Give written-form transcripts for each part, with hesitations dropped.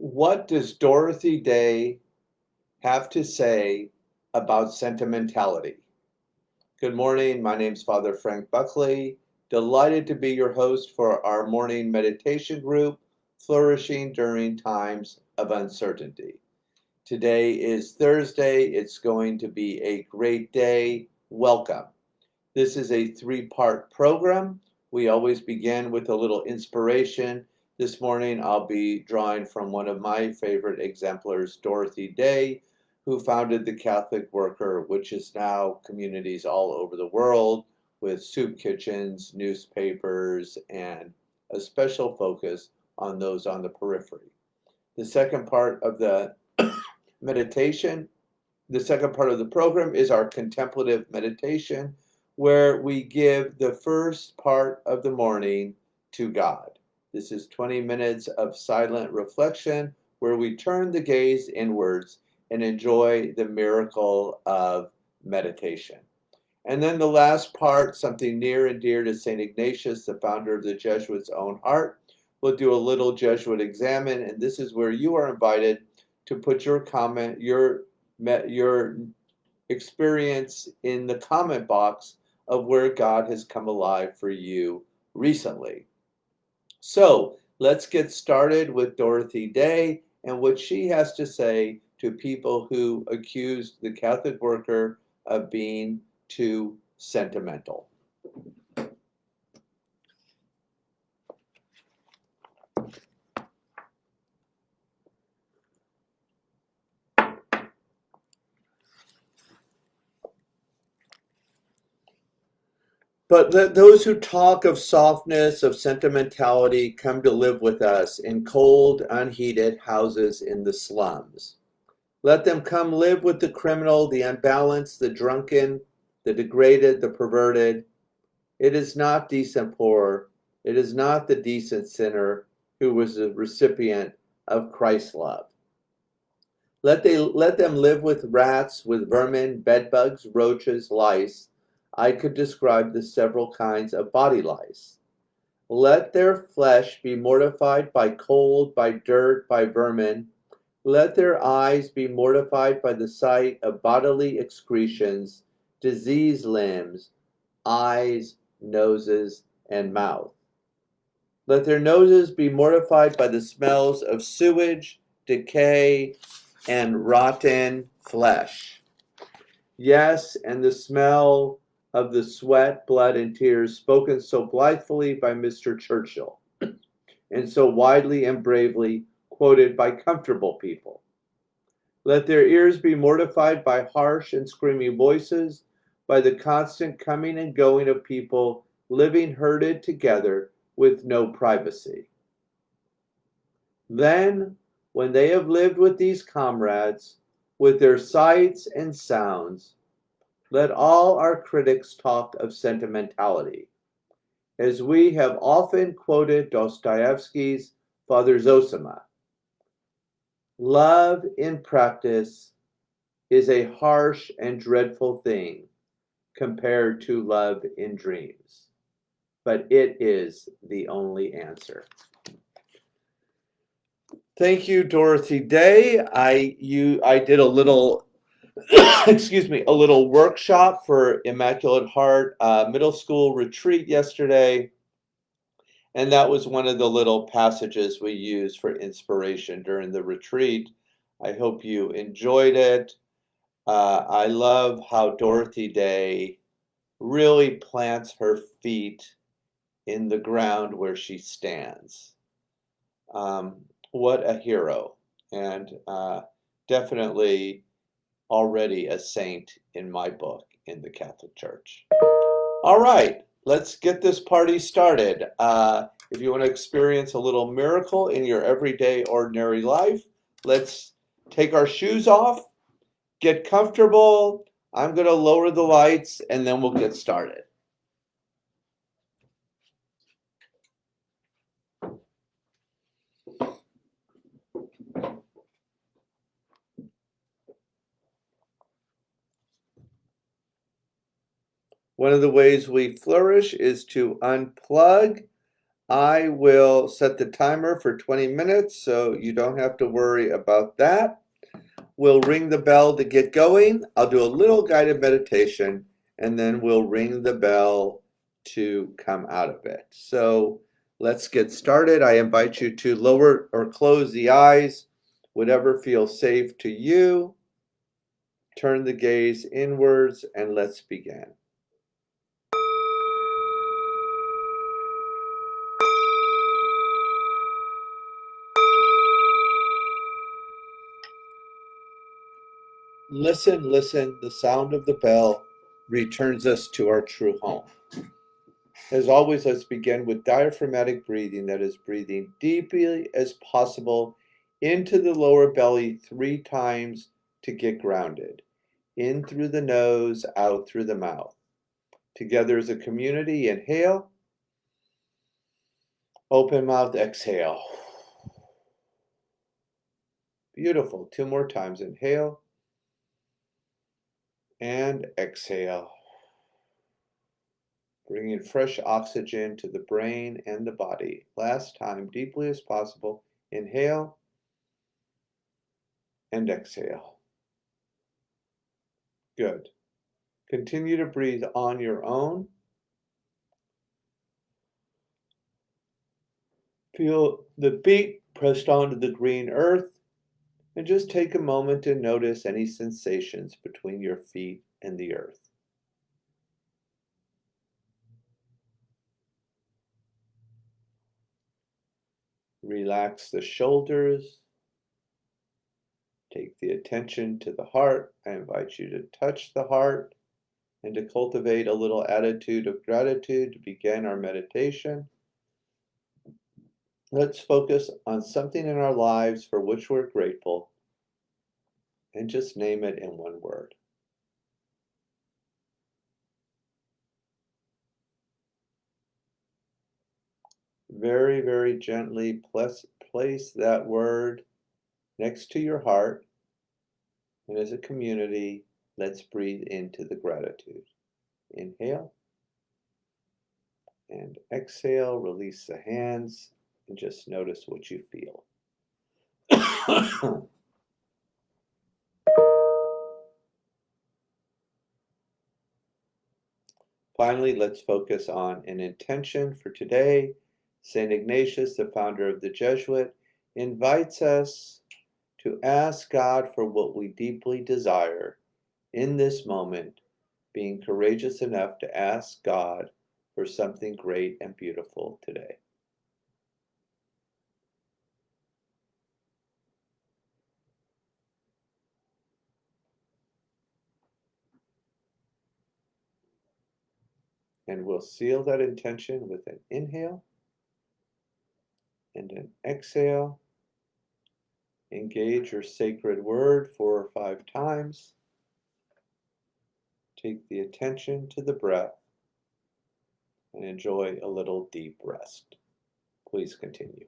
What does Dorothy Day have to say about sentimentality? Good morning. My name's Father Frank Buckley. Delighted to be your host for our morning meditation group, Flourishing During Times of Uncertainty. Today is Thursday. It's going to be a great day. Welcome. This is a three-part program. We always begin with a little inspiration. This morning, I'll be drawing from one of my favorite exemplars, Dorothy Day, who founded the Catholic Worker, which is now communities all over the world with soup kitchens, newspapers, and a special focus on those on the periphery. The second part of the meditation, the second part of the program is our contemplative meditation, where we give the first part of the morning to God. This is 20 minutes of silent reflection where we turn the gaze inwards and enjoy the miracle of meditation. And then the last part, something near and dear to St. Ignatius, the founder of the Jesuits' own heart. We'll do a little Jesuit examine, and this is where you are invited to put your comment, your experience in the comment box of where God has come alive for you recently. So let's get started with Dorothy Day and what she has to say to people who accused the Catholic Worker of being too sentimental. But let those who talk of softness, of sentimentality, come to live with us in cold, unheated houses in the slums. Let them come live with the criminal, the unbalanced, the drunken, the degraded, the perverted. It is not decent poor. It is not the decent sinner who was the recipient of Christ's love. Let them live with rats, with vermin, bedbugs, roaches, lice. I could describe the several kinds of body lice. Let their flesh be mortified by cold, by dirt, by vermin. Let their eyes be mortified by the sight of bodily excretions, diseased limbs, eyes, noses, and mouth. Let their noses be mortified by the smells of sewage, decay, and rotten flesh. Yes, and the smell of the sweat, blood, and tears spoken so blithely by Mr. Churchill, and so widely and bravely quoted by comfortable people. Let their ears be mortified by harsh and screaming voices, by the constant coming and going of people living herded together with no privacy. Then, when they have lived with these comrades, with their sights and sounds, let all our critics talk of sentimentality, as we have often quoted Dostoevsky's Father Zosima. Love in practice is a harsh and dreadful thing compared to love in dreams, but it is the only answer. Thank you, Dorothy Day. I did a little a little workshop for Immaculate Heart middle school retreat yesterday, and that was one of the little passages we used for inspiration during the retreat. I hope you enjoyed it. I love how Dorothy Day really plants her feet in the ground where she stands. What a hero, and definitely already a saint in my book in the Catholic Church. All right, let's get this party started. If you want to experience a little miracle in your everyday, ordinary life, let's take our shoes off, get comfortable. I'm going to lower the lights, and then we'll get started. One of the ways we flourish is to unplug I will set the timer for 20 minutes, so you don't have to worry about that. We'll ring the bell to get going. I'll do a little guided meditation, and then we'll ring the bell to come out of it. So let's get started. I invite you to lower or close the eyes, whatever feels safe to you. Turn the gaze inwards, and let's begin. Listen, listen, the sound of the bell returns us to our true home. As always, let's begin with diaphragmatic breathing, that is, breathing deeply as possible into the lower belly 3 times to get grounded. In through the nose, out through the mouth. Together as a community, inhale, open mouth, exhale. Beautiful. 2 more times, inhale and exhale. Bringing fresh oxygen to the brain and the body. Last time, deeply as possible. Inhale and exhale. Good. Continue to breathe on your own. Feel the feet pressed onto the green earth, and just take a moment to notice any sensations between your feet and the earth. Relax the shoulders. Take the attention to the heart. I invite you to touch the heart and to cultivate a little attitude of gratitude to begin our meditation. Let's focus on something in our lives for which we're grateful and just name it in one word. Very, very gently place that word next to your heart. And as a community, let's breathe into the gratitude. Inhale and exhale. Release the hands and just notice what you feel. Finally, let's focus on an intention for today. St. Ignatius, the founder of the Jesuit, invites us to ask God for what we deeply desire in this moment, being courageous enough to ask God for something great and beautiful today. And we'll seal that intention with an inhale and an exhale. Engage your sacred word 4 or 5 times. Take the attention to the breath and enjoy a little deep rest. Please continue.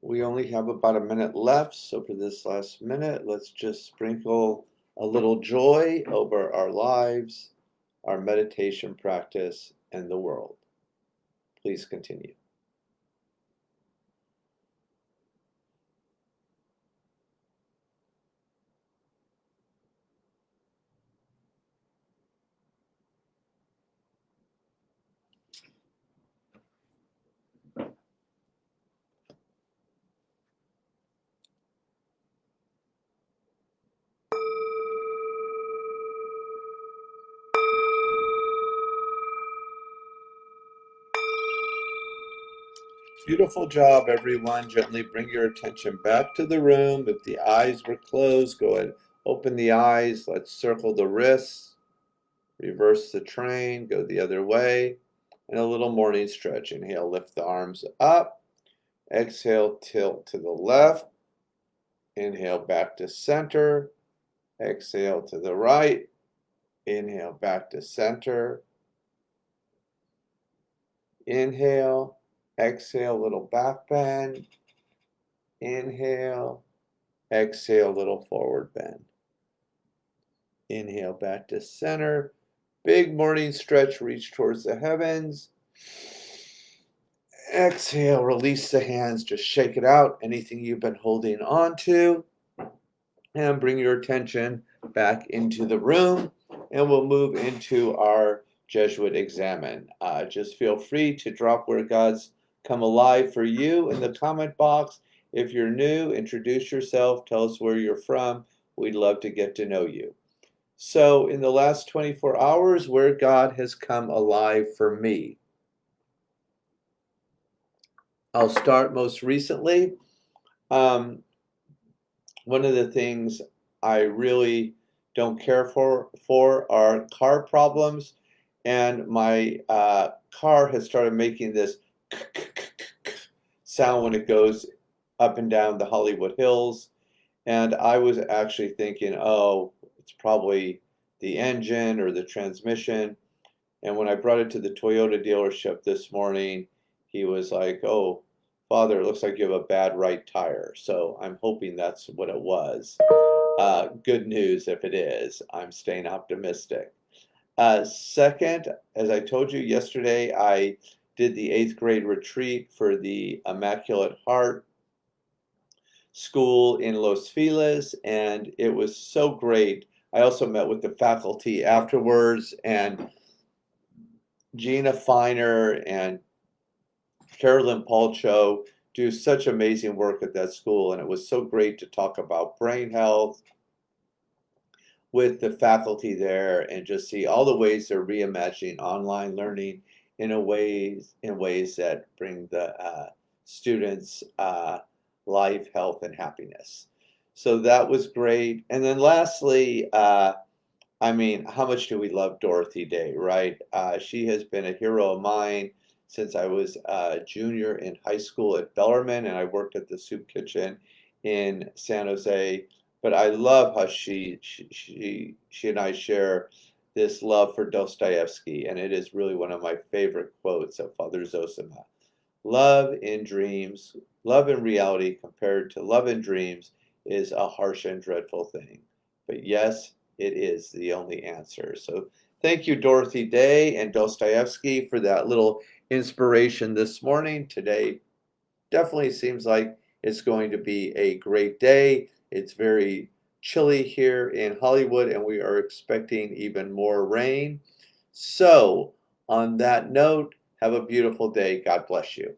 We only have about a minute left, so for this last minute, let's just sprinkle a little joy over our lives, our meditation practice, and the world. Please continue. Beautiful job, everyone. Gently bring your attention back to the room. If the eyes were closed, go ahead, open the eyes. Let's circle the wrists, reverse the train, go the other way, and a little morning stretch. Inhale, lift the arms up. Exhale, tilt to the left. Inhale, back to center. Exhale to the right. Inhale, back to center. Inhale, exhale, little back bend. Inhale, exhale, little forward bend. Inhale, back to center. Big morning stretch, reach towards the heavens. Exhale, release the hands, just shake it out, anything you've been holding on to. And bring your attention back into the room, and we'll move into our Jesuit examine. Just feel free to drop where God's come alive for you in the comment box. If you're new, introduce yourself, tell us where you're from. We'd love to get to know you. So in the last 24 hours, where God has come alive for me. I'll start most recently. One of the things I really don't care for are car problems, and my car has started making this sound when it goes up and down the Hollywood Hills, and I was actually thinking, oh, it's probably the engine or the transmission. And when I brought it to the Toyota dealership this morning, he was like, oh, Father, it looks like you have a bad right tire. So I'm hoping that's what it was. Good news if it is. I'm staying optimistic. Second, as I told you yesterday, I did the 8th grade retreat for the Immaculate Heart School in Los Feliz, and it was so great. I also met with the faculty afterwards, and Gina Feiner and Carolyn Palcho do such amazing work at that school, and it was so great to talk about brain health with the faculty there and just see all the ways they're reimagining online learning in ways that bring the students life, health, and happiness. So that was great. And then lastly, I mean, how much do we love Dorothy Day, right? She has been a hero of mine since I was a junior in high school at Bellarmine, and I worked at the soup kitchen in San Jose. But I love how she and I share this love for Dostoevsky, and it is really one of my favorite quotes of Father Zosima. Love in dreams, love in reality compared to love in dreams is a harsh and dreadful thing. But yes, it is the only answer. So thank you, Dorothy Day and Dostoevsky, for that little inspiration this morning. Today definitely seems like it's going to be a great day. It's very chilly here in Hollywood, and we are expecting even more rain. So on that note, have a beautiful day. God bless you.